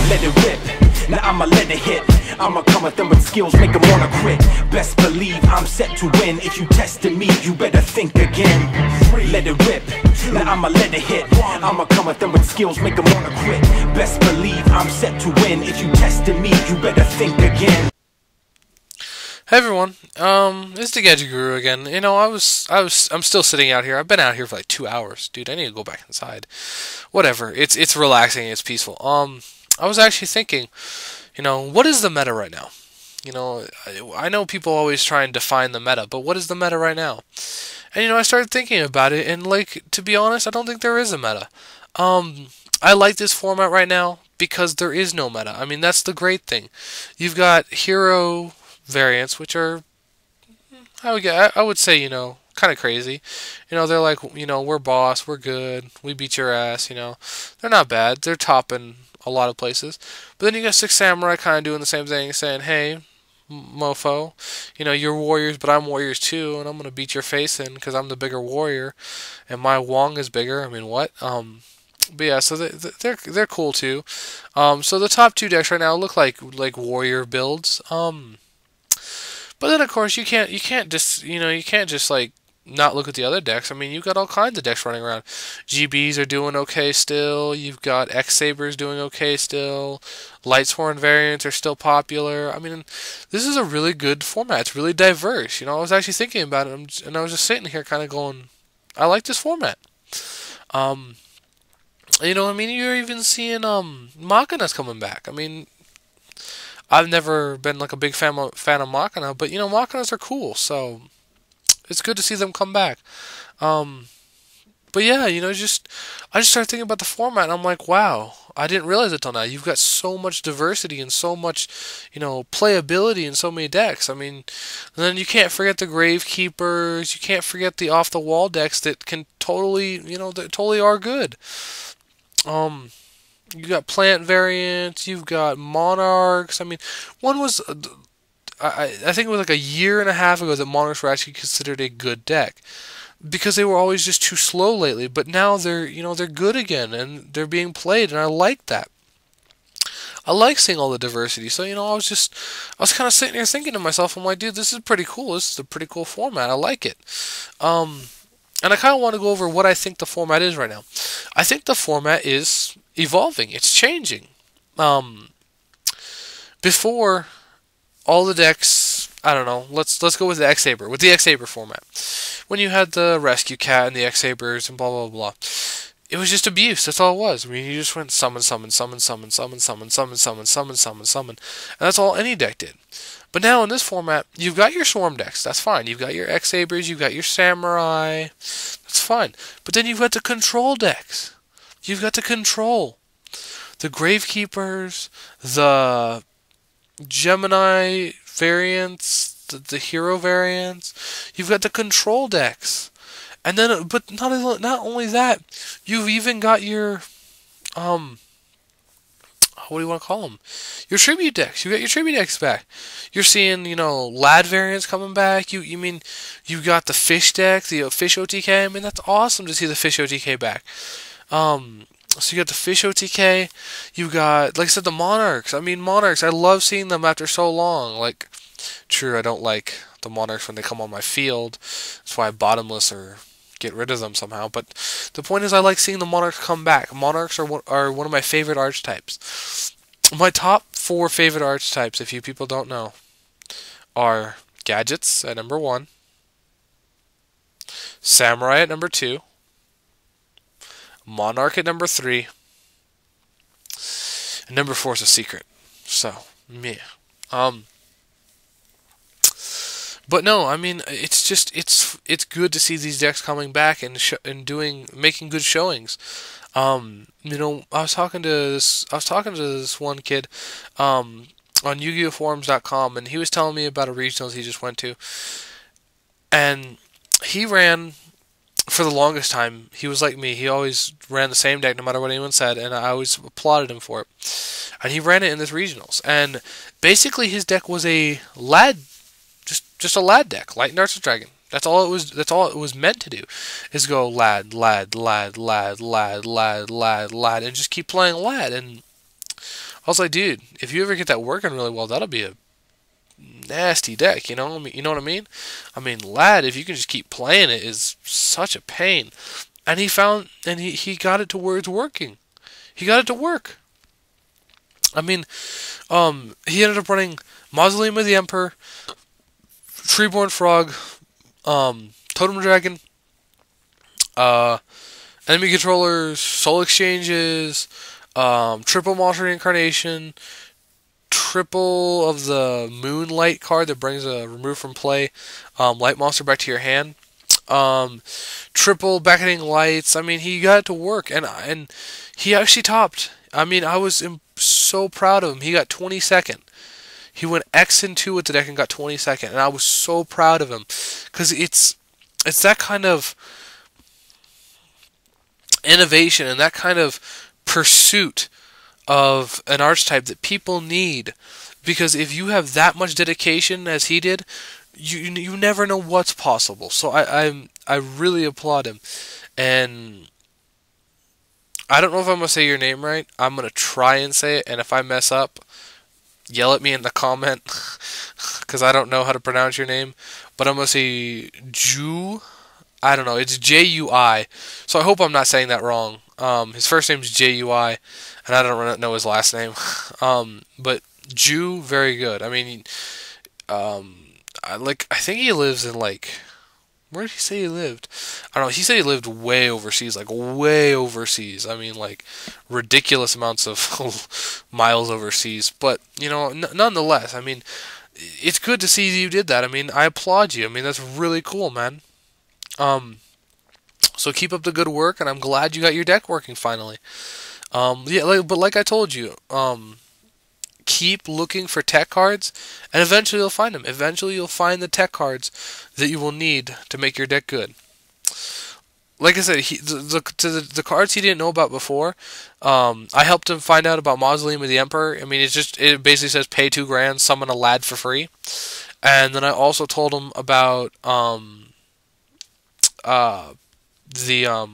let it rip. Now I'ma let it hit. I'ma come at them with skills, make them wanna quit. Best believe I'm set to win. If you tested me, you better think again. Let it rip. Now I'ma let it hit. I'ma come at them with skills, make them wanna quit. Best believe I'm set to win. If you tested me, you better think again. Hey everyone, it's the Gadget Guru again. You know, I'm still sitting out here. I've been out here for like 2 hours, dude. I need to go back inside. Whatever. It's relaxing. It's peaceful. I was actually thinking, you know, what is the meta right now? You know, I know people always try and define the meta, but what is the meta right now? And you know, I started thinking about it, and like, to be honest, I don't think there is a meta. I like this format right now because there is no meta. I mean, that's the great thing. You've got hero variants, which are, I would say, you know, kind of crazy. You know, they're like, you know, we're boss, we're good, we beat your ass, you know. They're not bad. They're top in a lot of places. But then you got Six Samurai kind of doing the same thing, saying, hey, mofo, you know, you're warriors, but I'm warriors too, and I'm going to beat your face in because I'm the bigger warrior, and my Wong is bigger. I mean, what? But yeah, so they're cool too. So the top 2 decks right now look like warrior builds. But then of course you can't just like not look at the other decks. I mean, you've got all kinds of decks running around. GBs are doing okay still. You've got X-Sabers doing okay still. Lightsworn variants are still popular. I mean, this is a really good format. It's really diverse. You know, I was actually thinking about it, and I was just sitting here kind of going, I like this format. You know, I mean, you're even seeing Machina's coming back. I mean, I've never been like a big fan of Machina, but you know, Machinas are cool, so it's good to see them come back. But yeah, you know, I just started thinking about the format, and I'm like, wow, I didn't realize it till now. You've got so much diversity and so much, you know, playability in so many decks. I mean, and then you can't forget the Gravekeepers. You can't forget the off-the-wall decks that can totally, you know, that totally are good. You got plant variants, you've got monarchs. I mean, one was, I think it was like a year and a half ago that monarchs were actually considered a good deck because they were always just too slow lately. But now they're, you know, they're good again and they're being played, and I like that. I like seeing all the diversity. So, you know, I was kind of sitting here thinking to myself, I'm like, dude, this is pretty cool. This is a pretty cool format. I like it. And I kind of want to go over what I think the format is right now. I think the format is evolving. It's changing. Before, all the decks, I don't know, let's go with the X-Saber, with the X-Saber format. When you had the Rescue Cat and the X-Sabers and blah, blah, blah, it was just abuse. That's all it was. I mean, you just went summon, summon, summon, summon, summon, summon, summon, summon, summon, summon, summon. And that's all any deck did. But now in this format, you've got your Swarm decks. That's fine. You've got your X-Sabers. You've got your Samurai. That's fine. But then you've got the control decks. You've got to control the Gravekeepers, the Gemini variants, the hero variants. You've got the control decks. And then, but not only that, you've even got your, what do you want to call them? Your tribute decks. You got your tribute decks back. You're seeing, you know, Lad variants coming back. You mean you got the fish deck, the fish OTK. I mean, that's awesome to see the fish OTK back. So you got the fish OTK. You got, like I said, the monarchs. I mean, monarchs. I love seeing them after so long. Like, true, I don't like the monarchs when they come on my field. That's why I bottomless or get rid of them somehow. But the point is, I like seeing the monarchs come back. Monarchs are one of my favorite archetypes. My top 4 favorite archetypes, if you people don't know, are Gadgets at number 1, Samurai at number 2, Monarch at number 3, and number 4 is a secret. So, yeah. But no, I mean, it's just it's good to see these decks coming back and making good showings. You know, I was talking to this one kid on YuGiOhForums.com, and he was telling me about a regionals he just went to, and he ran. For the longest time, he was like me. He always ran the same deck no matter what anyone said, and I always applauded him for it. And he ran it in this regionals, and basically his deck was a Lad, just a Lad deck, Light Darts of Dragon. That's all it was. That's all it was meant to do, is go Lad, Lad, Lad, Lad, Lad, Lad, Lad, Lad, and just keep playing Lad. And I was like, dude, if you ever get that working really well, that'll be a nasty deck, you know? You know what I mean? I mean, lad, if you can just keep playing it, is such a pain. And he got it to where it's working. He got it to work. I mean, he ended up running Mausoleum of the Emperor, Treeborn Frog, Totem Dragon, enemy controllers, soul exchanges, triple monster reincarnation, triple of the Moonlight card that brings a remove from play light monster back to your hand, triple beckoning lights. I mean, he got it to work, and he actually topped. I mean, I was so proud of him. He got 22nd. He went X and 2 with the deck and got 22nd, and I was so proud of him because it's that kind of innovation and that kind of pursuit of an archetype that people need. Because if you have that much dedication as he did, you never know what's possible. So I really applaud him, and I don't know if I'm gonna say your name right. I'm gonna try and say it, and if I mess up, yell at me in the comment because I don't know how to pronounce your name. But I'm gonna say Ju. I don't know. It's Jui. So I hope I'm not saying that wrong. His first name's Jui, and I don't know his last name. But Ju, very good. I mean, I think he lives in where did he say he lived? I don't know. He said he lived way overseas, like way overseas. I mean, like ridiculous amounts of miles overseas. But you know, nonetheless, I mean, it's good to see you did that. I mean, I applaud you. I mean, that's really cool, man. So keep up the good work, and I'm glad you got your deck working finally. Yeah, but like I told you, keep looking for tech cards, and eventually you'll find them. Eventually you'll find the tech cards that you will need to make your deck good. Like I said, the cards he didn't know about before, I helped him find out about Mausoleum of the Emperor. I mean, it basically says pay $2,000, summon a lad for free. And then I also told him about the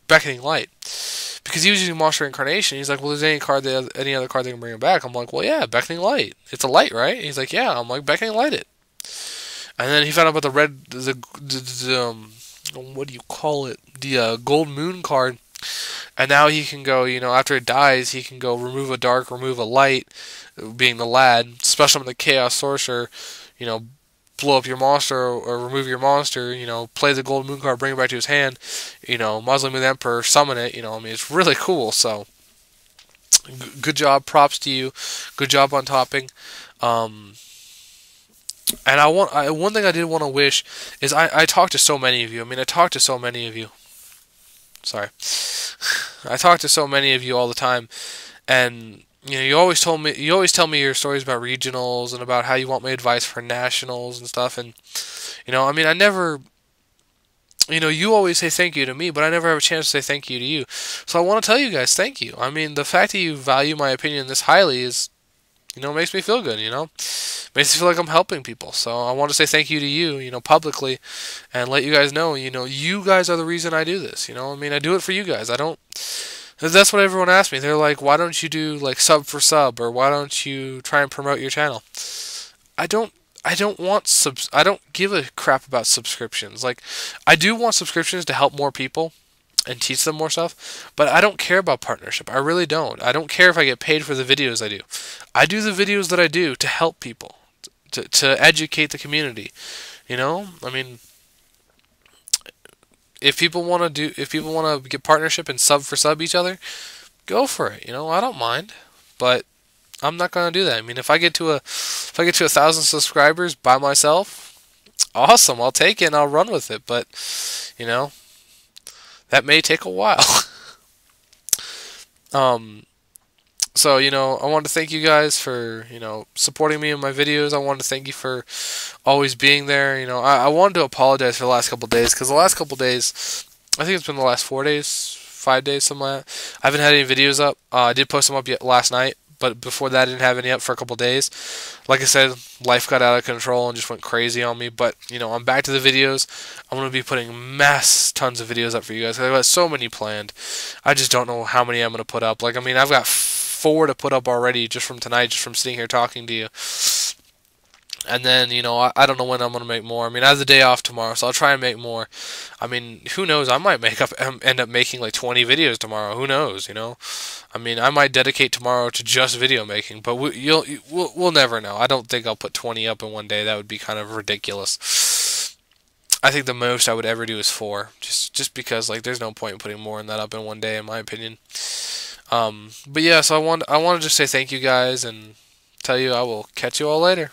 Beckoning Light, because he was using Monster Incarnation. He's like, well, is there any other card that can bring him back? I'm like, well, yeah, Beckoning Light. It's a light, right? He's like, yeah. I'm like, Beckoning Light it. And then he found out about the what do you call it? The Gold Moon card. And now he can go, you know, after it dies, he can go remove a dark, remove a light, being the lad, special summon the Chaos Sorcerer, you know, blow up your monster or remove your monster, you know, play the Gold Moon card, bring it back to his hand, you know, Mausoleum of the Emperor, summon it, you know, I mean, it's really cool. So good job, props to you, good job on topping. And one thing I did want to wish is I talked to so many of you. I mean, I talk to so many of you. Sorry, I talk to so many of you all the time, and you know, you always tell me your stories about regionals and about how you want my advice for nationals and stuff. And you know, I mean, I never, you know, you always say thank you to me, but I never have a chance to say thank you to you. So I want to tell you guys thank you. I mean, the fact that you value my opinion this highly is, you know, makes me feel good. You know, makes me feel like I'm helping people. So I want to say thank you to you, you know, publicly, and let you guys know, you know, you guys are the reason I do this. You know, I mean, I do it for you guys. I don't. That's what everyone asks me. They're like, why don't you do like sub for sub, or why don't you try and promote your channel? I don't want subs. I don't give a crap about subscriptions. Like, I do want subscriptions to help more people and teach them more stuff, but I don't care about partnership. I really don't. I don't care if I get paid for the videos I do. I do the videos that I do to help people, to educate the community. You know, I mean, if people want to get partnership and sub for sub each other, go for it. You know, I don't mind, but I'm not gonna do that. I mean, if I get to 1,000 subscribers by myself, awesome. I'll take it and I'll run with it. But you know, that may take a while. So, you know, I want to thank you guys for, you know, supporting me in my videos. I want to thank you for always being there. You know, I wanted to apologize for the last couple of days, because the last couple of days, I think it's been the last 4 days, 5 days, something like that, I haven't had any videos up. I did post them up last night, but before that I didn't have any up for a couple of days. Like I said, life got out of control and just went crazy on me, but, you know, I'm back to the videos. I'm going to be putting tons of videos up for you guys. I've got so many planned. I just don't know how many I'm going to put up. Like, I mean, I've got 4 to put up already just from tonight, just from sitting here talking to you. And then, you know, I don't know when I'm going to make more. I mean, I have the day off tomorrow, so I'll try and make more. I mean, who knows? I might end up making like 20 videos tomorrow. Who knows, you know? I mean, I might dedicate tomorrow to just video making, but we'll never know. I don't think I'll put 20 up in one day. That would be kind of ridiculous. I think the most I would ever do is 4, just because like there's no point in putting more than that up in one day, in my opinion. But yeah, so I want to just say thank you guys and tell you I will catch you all later.